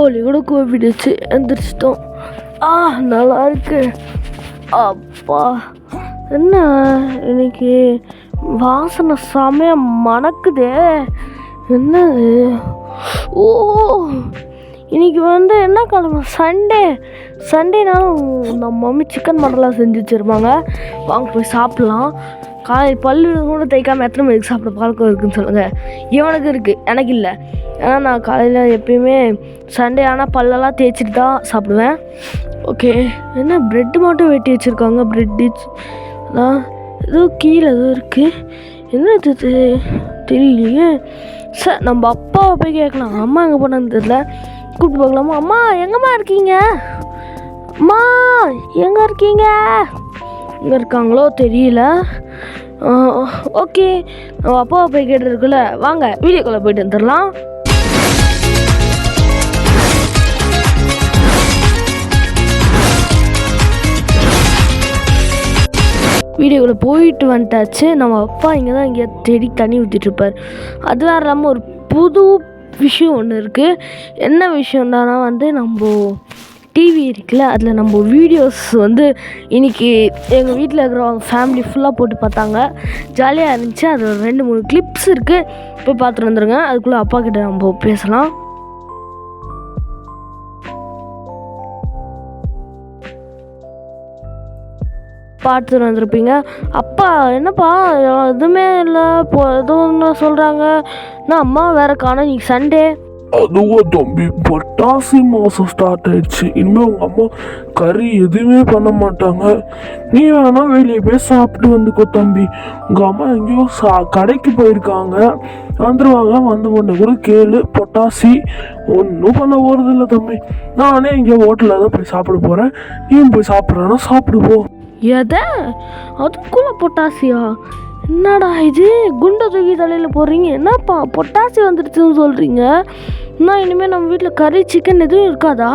கோழி கூட கூப்பிடுச்சு, எந்திரிச்சிட்டோம். நல்லா இருக்கு. அப்பா என்ன இன்னைக்கு வாசனை செமையா மணக்குதே. என்னது? ஓ, இன்னைக்கு என்ன கிழமை? சண்டேனாலும் நம்ம மம்மி சிக்கன் மட்டன்லாம் செஞ்சு வச்சுருப்பாங்க. வாங்க போய் சாப்பிட்லாம். காலையில் பல்லு கூட தைக்காமல் எத்தனை மணிக்கு சாப்பிட பழக்கம் இருக்குதுன்னு சொல்லுங்கள். இவனுக்கு இருக்குது, எனக்கு இல்லை. ஏன்னா நான் காலையில் எப்பயுமே சண்டே ஆனால் பல்லெல்லாம் தேய்ச்சிட்டு தான் சாப்பிடுவேன். ஓகே, என்ன ப்ரெட்டு மட்டும் வெட்டி வச்சுருக்காங்க. ப்ரெட்டு ஏதோ கீழே ஏதோ இருக்குது. என்ன இது தெரியலையே. சார், நம்ம அப்பாவை போய் கேட்கலாம். அம்மா எங்கே போனான்னு தெரியல. கூப்பிட்டு பார்க்கலாமா? அம்மா எங்கம்மா இருக்கீங்க? அம்மா எங்கே இருக்கீங்க? எங்கே இருக்காங்களோ தெரியல. ஓகே, நம்ம அப்பாவை போய் கேட்டுருக்குல்ல. வாங்க வீடியோக்குள்ளே போயிட்டு வந்துடலாம். வீடியோக்குள்ளே போயிட்டு வந்துட்டாச்சு. நம்ம அப்பா இங்கே தான் இங்கே செடி தண்ணி ஊற்றிட்டுருப்பார். அது வேறு இல்லாமல் ஒரு புது விஷயம் ஒன்று இருக்குது. என்ன விஷயம்னா நம்ம டிவி இருக்குல்ல, அதில் நம்ம வீடியோஸ் இன்றைக்கி எங்கள் வீட்டில் இருக்கிறவங்க ஃபேமிலி ஃபுல்லாக போட்டு பார்த்தாங்க. ஜாலியாக இருந்துச்சு. அது ஒரு 2-3 கிளிப்ஸ் இருக்குது. போய் பார்த்துட்டு வந்துடுங்க. அதுக்குள்ளே அப்பா கிட்ட நம்ம பேசலாம். பார்த்துட்டு வந்துருப்பீங்க. அப்பா என்னப்பா எதுவுமே இல்லை, இப்போ எதுவும் சொல்கிறாங்க. நான் அம்மா வேறு காணோம், இன்னைக்கு சண்டே. அதுவும் தம்பி, பட்டாசு மாதம் ஸ்டார்ட் ஆயிடுச்சு. இனிமேல் உங்கள் அம்மா கறி எதுவுமே பண்ண மாட்டாங்க. நீ வேணா வெளியே போய் சாப்பிட்டு வந்துக்கோ தம்பி. உங்கள் அம்மா எங்கேயோ கடைக்கு போயிருக்காங்க, வந்துடுவாங்க. வந்த உடனே கூட கேளு. பொட்டாசி ஒன்றும் பண்ண போகிறது இல்லை தம்பி. நானே எங்கேயோ ஹோட்டலில் தான் போய் சாப்பிட போகிறேன். நீயும் போய் சாப்பிட்றானா சாப்பிடுவோம். எதை? அதுக்குள்ளே பொட்டாசியா? என்னடா இது, குண்டை தூக்கி தலையில் போடுறீங்க? என்னப்பா பொட்டாசி வந்துடுச்சுன்னு சொல்கிறீங்க? என்ன இனிமேல் நம்ம வீட்டில் கறி சிக்கன் எதுவும் இருக்காதா?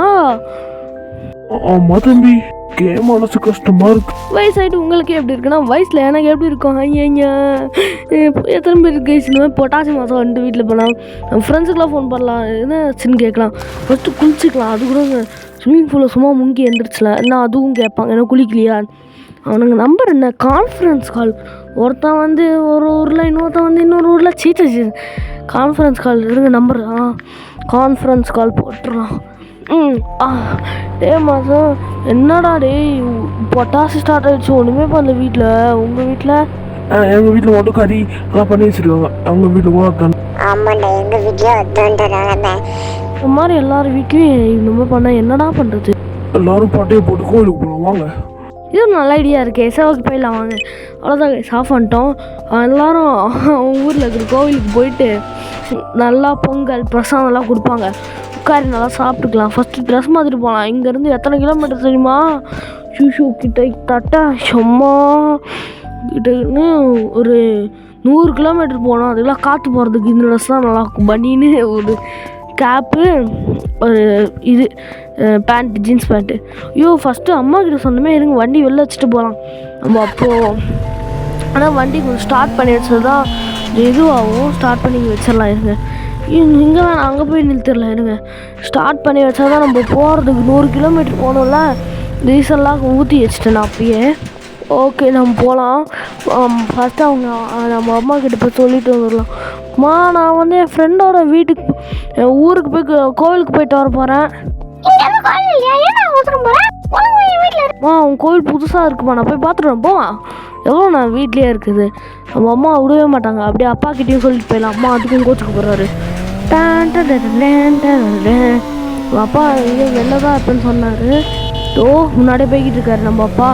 ஆமாம் தம்பி, மனசு கஷ்டமாக இருக்கு. வயசாயிட்டு உங்களுக்கு எப்படி இருக்குன்னா, வயசில் எனக்கு எப்படி இருக்கும்? ஐயா எத்தனை பேர் கேஸுன்னு பொட்டாசி மாதம் வந்துட்டு வீட்டில் போகலாம். நம்ம ஃப்ரெண்ட்ஸுக்கெலாம் ஃபோன் பண்ணலாம். என்ன ஆச்சுன்னு கேட்கலாம். ஃபஸ்ட்டு குளிச்சிக்கலாம். அது கூட ஸ்விம்மிங் பூலில் சும்மா முங்கி எழுந்திரிச்சல. என்ன அதுவும் கேட்பாங்க, என்ன குளிக்கலையா? அவனுங்க நம்பர் என்ன? Conference call. ஒருத்தன் ஒரு ஊரில், இன்னொருத்தன் இன்னொரு ஊரில். சீச்சு கான்ஃபரன்ஸ் கால் இருங்க. நம்பர் கான்ஃபரன்ஸ் கால் போட்டுடலாம். மாதம் என்னடா டே, பொட்டாசி ஸ்டார்ட் ஆகிடுச்சு. ஒன்றுமே பண்ணல வீட்டில். உங்கள் வீட்டில்? எங்கள் வீட்டில் மட்டும் கறி எல்லாம் பண்ணி வச்சுருக்காங்க. அவங்க வீட்டில் கூட ஆமாண்டா, எங்கள் வீட்லேயும் இந்த மாதிரி எல்லாரும் வீட்லேயும் இந்த மாதிரி பண்ணால் என்னடா பண்ணுறது? எல்லாரும் பாட்டையை போட்டு கோவிலுக்கு போகலாம் வாங்க. இது ஒரு நல்ல ஐடியா இருக்குது. செவ்வாய்க்கு போயிடலாம் வாங்க. அவ்வளோதான், சாஃப் பண்ணிட்டோம். எல்லோரும் ஊரில் இருக்கிற கோவிலுக்கு போயிட்டு நல்லா பொங்கல் பிரசாதம்லாம் கொடுப்பாங்க. உட்காரி நல்லா சாப்பிட்டுக்கலாம். ஃபஸ்ட்டு ட்ரெஸ் மாற்றிட்டு போகலாம். இங்கேருந்து எத்தனை கிலோமீட்டர் தெரியுமா? கிட்ட சும்மா கிட்டன்னு ஒரு 100 கிலோமீட்டர் போனோம். அதெல்லாம் காற்று போகிறதுக்கு இந்த ட்ரெஸ் தான் நல்லாயிருக்கும். பனின்னு ஒரு கேப்பு, ஒரு இது பேண்ட்டு, ஜீன்ஸ் பேண்ட்டு. ஃபஸ்ட்டு அம்மா கிட்ட சொன்னமே இருங்க, வண்டி வெளில வச்சுட்டு போகலாம் நம்ம. அப்போது ஆனால் வண்டி கொஞ்சம் ஸ்டார்ட் பண்ணி வச்சது தான் எதுவாகும். ஸ்டார்ட் பண்ணி வச்சிடலாம் இருங்க. இங்கே வேணாம், அங்கே போய் நிறுத்திடலாம் இருங்க. ஸ்டார்ட் பண்ணி வச்சா தான் நம்ம போகிறதுக்கு 100 கிலோமீட்டர் போகணும்ல. டீசல்லாம் ஊற்றி வச்சுட்டேன் நான் அப்பயே. ஓகே, நம்ம போகலாம். ஃபஸ்ட்டு நம்ம அம்மா கிட்ட போய் சொல்லிட்டு வந்துடலாம். அம்மா, நான் என் ஃப்ரெண்டோட வீட்டுக்கு, என் ஊருக்கு போய் கோவிலுக்கு போயிட்டு வர போகிறேன். உன் கோவில் புதுசாக இருக்குமா? நான் போய் பார்த்துட்டு போவா. எவ்வளோ நான் வீட்லேயே இருக்குது. நம்ம அம்மா விடவே மாட்டாங்க. அப்படியே அப்பா கிட்டேயும் சொல்லிட்டு போயிடலாம். அம்மா அதுக்கும் கோச்சுக்கு போகிறாரு. அப்பா இது வெளில தான் இருப்பேன்னு சொன்னார். முன்னாடியே போய்கிட்டு இருக்காரு நம்ம அப்பா.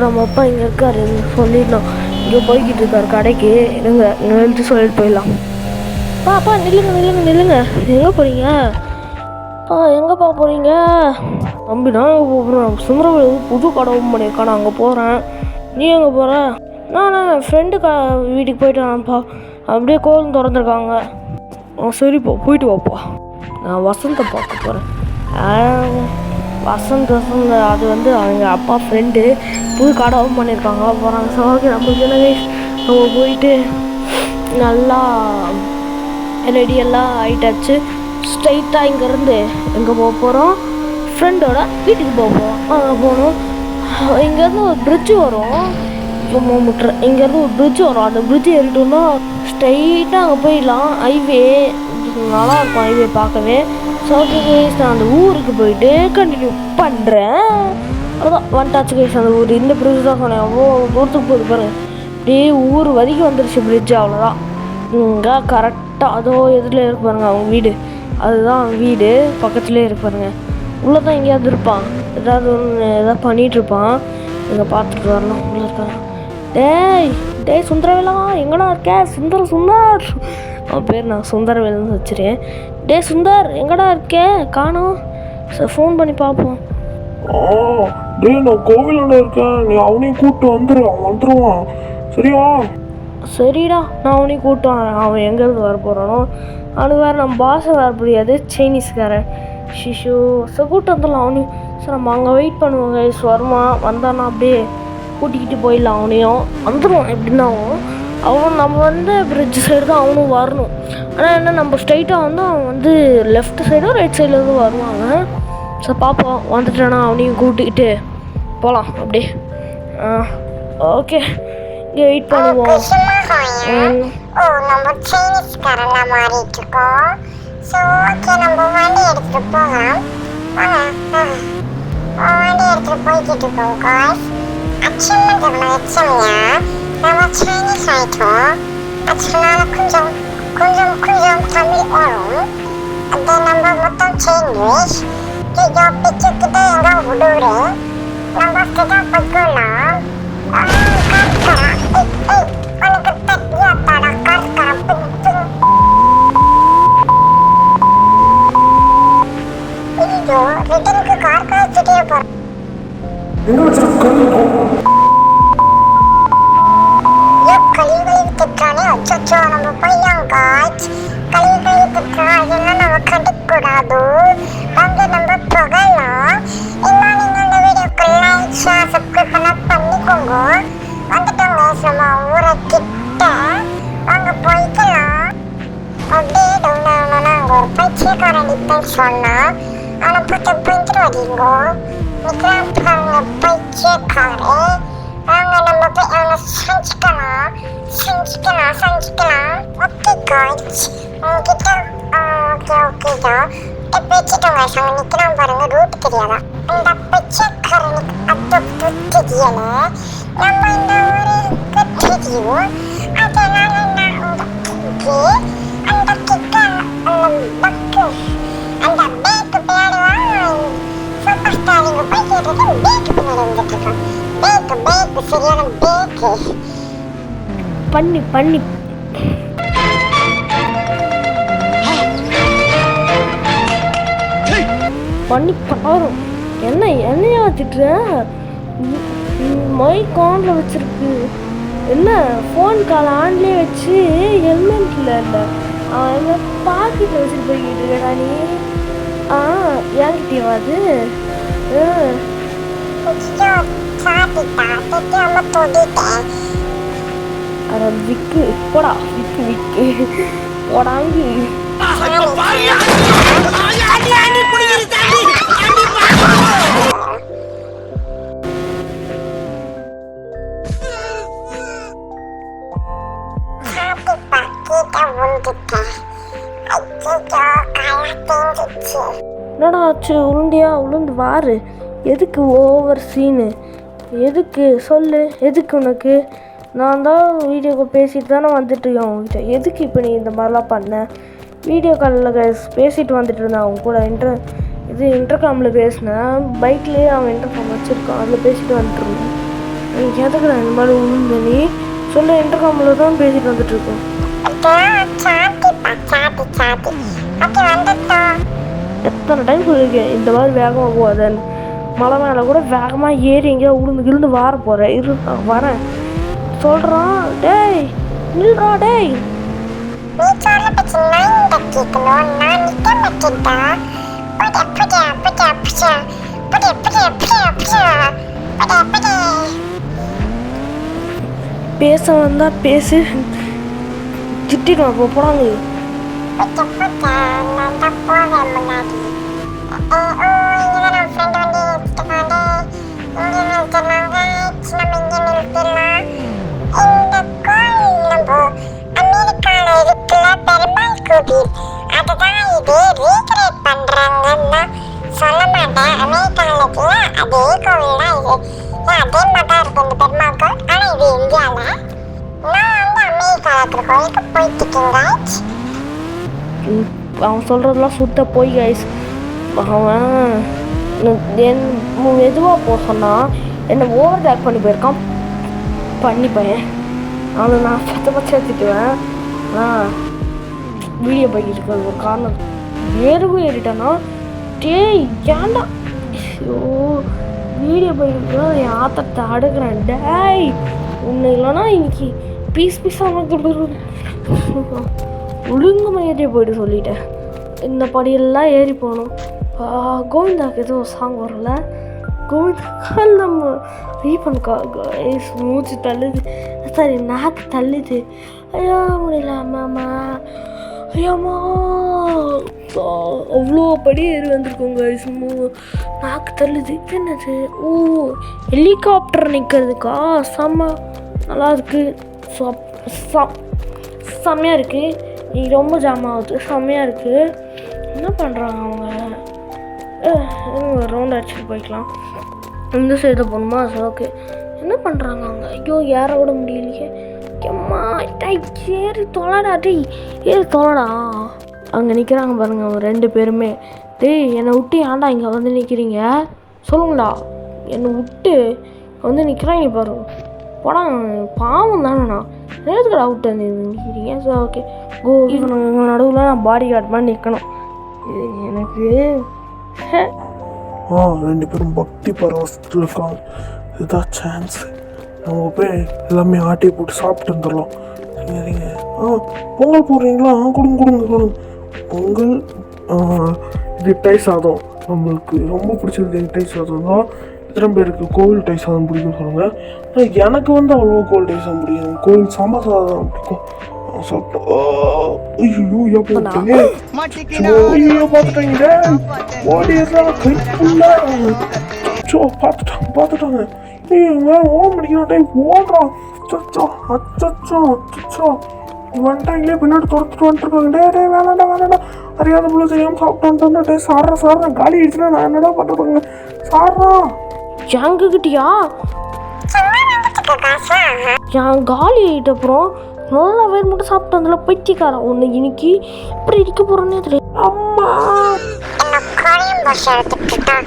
நம்ம அப்பா இங்கே இருக்காரு, சொல்லிடலாம். இங்கே போய்கிட்டு இருக்காரு கடைக்கு. இருங்க, எழுதி சொல்லிட்டு போயிடலாம். அப்பா நில்லுங்க. எங்கே போகிறீங்க? எங்கேப்பா போகிறீங்க? தம்பி, நான் எங்கே போகிறேன்? சுந்தரவழி புது கடை ஓப்பன் பண்ணியிருக்கான், நான் அங்கே போகிறேன். நீ எங்கே போகிற? நான் என் ஃப்ரெண்டு வீட்டுக்கு போயிட்டு வாப்பா. அப்படியே கோவில் திறந்துருக்காங்க. சரிப்பா, போயிட்டு வாப்பா. நான் வசந்தை பார்க்க போகிறேன். வசந்த் அது அவங்க அப்பா ஃப்ரெண்டு புது கடை ஓப்பன் பண்ணியிருக்காங்க. போகிறாங்க. சரி, நம்மளுக்கு என்ன நம்ம போயிட்டு நல்லா ரெடியெல்லாம் ஆகிட்டாச்சு. ஸ்ட்ரைட்டாக இங்கேருந்து எங்கே போக போகிறோம், ஃப்ரெண்டோட வீட்டுக்கு போக போகிறோம். அங்கே போகணும். இங்கேருந்து ஒரு பிரிட்ஜு வரும், இங்கேருந்து ஒரு பிரிட்ஜு வரும். அந்த பிரிட்ஜு ஏறிட்டோம்னா ஸ்ட்ரைட்டாக அங்கே போயிடலாம். ஹைவே நல்லாயிருக்கும், ஹைவே பார்க்கவே. ஸோ கைஸ் நான் அந்த ஊருக்கு போயிட்டு கண்டினியூ பண்ணுறேன். அதான் வந்துட்டாச்சு கைஸ் அந்த ஊர். இந்த பிரிட்ஜ் தான் சொன்னேன், அவ்வளோ தூரத்துக்கு போகுது பாருங்க. அப்படியே ஊர் வரைக்கும் வந்துருச்சு பிரிட்ஜு, அவ்வளோதான். இங்கே கரெக்டாக அதோ எதில் இருக்கு பாருங்க அவங்க வீடு, அதுதான் அவங்க வீடு. பக்கத்துலேயே இருக்கு பாருங்க. உள்ளே தான் எங்கேயாவது இருப்பான், ஏதாவது ஒன்று எதாவது பண்ணிகிட்ருப்பான். இங்கே பார்த்துட்டு வரலாம். உள்ளே இருக்காங்க. டேய் சுந்தரவேலா, எங்கடா இருக்க? சுந்தர் அவன் பேர் நான் சுந்தரவேலுன்னு வச்சுருக்கேன். சுந்தர் எங்கடா இருக்கேன்? காணோம். சார் ஃபோன் பண்ணி பார்ப்போம். நான் கோவிலோட இருக்கேன், நீ அவனையும் கூப்பிட்டு அவன் வந்துடுவான். சரியா? சரிடா, நான் அவனையும் கூப்பிட்டு வரேன். அவன் எங்கேருந்து வர போகிறானோ, அவனுக்கு வேறு நம்ம பாஷை வர முடியாது, சைனீஸ்காரன். ஷிஷோ சார் கூப்பிட்டு வந்துடலாம் அவனையும். சார் நம்ம அங்கே வெயிட் பண்ணுவோங்க. வருவான், வந்தானா அப்படியே கூட்டிக்கிட்டு போயிடலாம். அவனையும் வந்துடுவான். எப்படின்னாவும் அவன் நம்ம பிரிட்ஜ் சைடு தான் அவனும் வரணும். ஆனால் என்ன, நம்ம ஸ்ட்ரைட்டாக அவன் லெஃப்ட் சைடோ ரைட் சைட்லேருந்து வருவாங்க. ஸோ பார்ப்போம், வந்துட்டானா அவனையும் கூட்டிக்கிட்டு போகலாம் அப்படியே. ஓகே, இங்கே வெயிட் பண்ணுவோம். நம்ம சைனீஸ்காரன்ல மாறிட்டு இருக்கோம். ஸோ ஓகே, நம்ம வண்டி எடுத்துட்டு போகலாம். வண்டி எடுத்துட்டு போய்கிட்டு இருக்கோம் காய்ஸ். அச்சம்யா நம்ம சைனீஸ் ஆயிட்டோம். அதனால கொஞ்சம் தமிழ் வரும். அது நம்ம மொத்தம் சைனீஸ். பிச்சுக்கிட்ட எங்க விடுற நம்ம அப்படிதான் பார்க்கலாம். உனக்கு தட்டியாத்தாடா கார்கரா. ஐயோ, ரிட்டனுக்கு கார்கரா திட்டிய போறோம். கழிவுகளை திட்டானே. அச்சோ, நம்ம போய்லாம் காய்ச்சி கழிவுகளை திட்டா அதெல்லாம் நம்ம கண்டுக்கூடாது. அங்கே நம்ம புகழலாம். இன்னும் நீங்கள் இந்த வீடியோக்கு லைக் ஷேர் சப்ஸ்கிரைப் பண்ணிக்கோங்க. வந்துட்டோங்க நம்ம ஊரை கிட்ட. அங்கே போய்க்கலாம். அப்படியே நாங்கள் ஒரு பைத்தியக்காரன் நிற்பேன்னு சொன்னால் அவனை போட்டு பிடிச்சிட்டு வரீங்க. நிற்கிறான் பாருங்க பைத்தியக்காரன். அவங்க நம்ம போய் அவனை செஞ்சுக்கலாம். ஓகே காய்ச்சி உங்ககிட்ட ஓகேதான் பேச்சுட்டோங்க. அவங்க நிற்கிறான் பாருங்க, ரூட் தெரியாதா இந்த பிச்சைக்காரனுக்கு. அது தெரியல, நம்ம இந்த ஊருக்கு தெரியும். அதனால நான் அந்த கிட்ட அந்த பேக்கு பேடுவான். சூப்பர் ஸ்டார் இங்கே போய் கேட்டுட்டு பேக்கு பின்னாடி வந்துட்டு இருக்கான். பேக்கு சரியான பேக்கு பண்ணி பாரும். என்னையா திட்டுற? மைக் ஆன்ல வச்சிருக்கு. என்ன ஃபோன் கால் ஆன்லேயே வச்சு ஹெல்மெட்டில் இல்லை அவன் என்ன பாக்கெட்டில் வச்சுட்டு போய்கிட்டு இருக்கடா நீ. ஏன்கிட்டயா அது? அட விக்கு போடா, விக்கு போடாங்கி. என்னடா ஆச்சு? உளுந்து வாரு. எதுக்கு ஓவர் சீனு? எதுக்கு சொல்லு? எதுக்கு உனக்கு? நான் தான் வீடியோக்கு பேசிட்டு தானே வந்துட்டுருக்கேன் அவங்ககிட்ட. எதுக்கு இப்போ நீ இந்த மாதிரிலாம் பண்ண? வீடியோ காலில் பேசிட்டு வந்துட்டு இருந்தேன் அவங்க கூட. இன்டர்காமில் பேசினேன். பைக்லேயே அவன் இன்டர்காம் வச்சுருக்கான், அதில் பேசிட்டு வந்துட்டு இருந்தேன். எனக்கு எதுக்குடா இந்த மாதிரி உளுந்து நீ சொல்ல? இன்டர்காமில் தான் பேசிட்டு வந்துட்டுருக்கோம். எத்தனை டைம் சொல்லியிருக்கேன் இந்த மாதிரி வேகமாக போகாதன்னு. மலை மேலே கூட வேகமாக ஏறி எங்கேயோ உளுந்து வார போகிறேன். வரேன் சொல்கிறான். டேய் நில்றா டேய். பேச வந்தா பேசு, திட்டிடுவான். போடாங்க பூச்சா பூச்சா நான் தான் போவேன் முன்னாடி. இங்கதான் நம்ம ஃப்ரெண்டு வந்து எடுத்துக்காண்டே. இங்கே நிறுத்தினாங்க. நம்ம இங்கே நிறுத்திடலாம். இந்த கோயில் நம்ம அமெரிக்காவில் இருக்குல்ல பெருமாள் கோவில், அதுதான் இது ரீக்ரியேட் பண்றாங்கன்னா சொல்ல மாட்டேன். அமெரிக்காவில் இருக்குல்ல அதே கோவில் தான் இது. அதே மாதிரி தான் இருக்கும் இந்த பெருமாள் கோவில். ஆனால் இது இந்தியாவில். நான் வந்து அமெரிக்காவில் இருக்கிற கோயிலுக்கு போயிட்டுருக்கேன் guys. அவன் சொல்கிறதெல்லாம் சுத்த போய் கைஸ். அவன் எதுவாக போக சொன்னால் என்னை ஓவர் டேக் பண்ணி போயிருக்கான். பண்ணி பையன் அவனை நான் பச்சை எடுத்துக்குவேன். ஆனால் வீடியோ போய்கிட்டு இருக்கிறது ஒரு காரணம். ஏறிட்டேன்னா டேய் ஏன்டா ஐயோ வீடியோ போய்கிட்டு என் ஆத்தத்தை அடுக்கிறேன். டேய் ஒன்று இல்லைன்னா இன்னைக்கு பீஸாக ஒழுங்கு மரியாதையை போய்ட்டு சொல்லிட்டேன். இந்த படியெல்லாம் ஏறி போகணும். கோவிந்தாக்கு எதுவும் சாங் வரல. கோவிந்தா நம்ம ரீபன்கா மூச்சு தள்ளுது, சரி நாக்கு தள்ளுது. ஐயா முடியல அம்மாம்மா, ஐயாம்மா அவ்வளோ படி ஏறி வந்திருக்கோங்க. சும்மா நாக்கு தள்ளுது. என்னது? ஓ ஹெலிகாப்டர் நிற்கிறதுக்கா? செம்ம நல்லா இருக்குது. செம்மையாக இருக்குது. நீ ரொம்ப ஜாம் ஆகுது. செம்மையாக இருக்குது. என்ன பண்ணுறாங்க அவங்க? ஒரு ரவுண்ட் அடிச்சுட்டு போய்க்கலாம். இந்த சைடு போகணுமா? சரி ஓகே. என்ன பண்ணுறாங்க அவங்க? ஐயோ ஏற விட முடியலையே. அம்மா ஏறி தொலைடா. டேய் ஏறி தொலைடா. அங்கே நிற்கிறாங்க பாருங்க அவங்க 2 பேருமே. டேய் என்னை விட்டு ஏன்டா இங்கே வந்து நிற்கிறீங்க சொல்லுங்களா? என்னை விட்டு வந்து நிற்கிறாங்க பாருங்க. படம் பாவம் தானேண்ணா. நேரத்துக்கு அவுட் வந்து நிற்கிறீங்க. சரி ஓகே கோ. இவங்க நடுவில் நான் பாடி கார்டு மாதிரி நிற்கணும். எனக்கு 2 பேரும் பக்தி பரவசத்தில் இருக்காங்க. இதுதான் சான்ஸ். நம்ம போய் எல்லாமே ஆட்டி போட்டு சாப்பிட்டு வந்துடலாம். சரிங்க. பொங்கல் போடுறீங்களா? கொடுங்க. பொங்கல் இது டை சாதம். நம்மளுக்கு ரொம்ப பிடிச்சது டை சாதம் தான். எத்தனை பேருக்கு கோவில் டை சாதம் பிடிக்கும் சொல்லுங்கள். எனக்கு வந்து அவ்வளோ கோவில் டை சாதம் பிடிக்கும். கோவில் சாம்பார் சாதம் பிடிக்கும். பார்த்துட்டாங்க. வந்துட்டாங்களே பின்னாடி துரத்துட்டு வந்துருக்காங்க. டே வேணாண்டா அறியாத போல தெரியாமல் சாப்பிட்டு வந்துட்டேன். சாரா காலி ஆயிடுச்சுன்னா நான் என்னடா பண்ணுறேங்க? சாரா எங்ககிட்டயா? என் காலி ஆகிட்ட அப்புறம் நல்லா வேறு மட்டும் சாப்பிட்டு வந்தால பைத்தியக்காரன் ஒன்று இன்னைக்கு இப்படி இருக்க போகிறோன்னே தெரியும். அம்மா சாப்பிட்றேன்.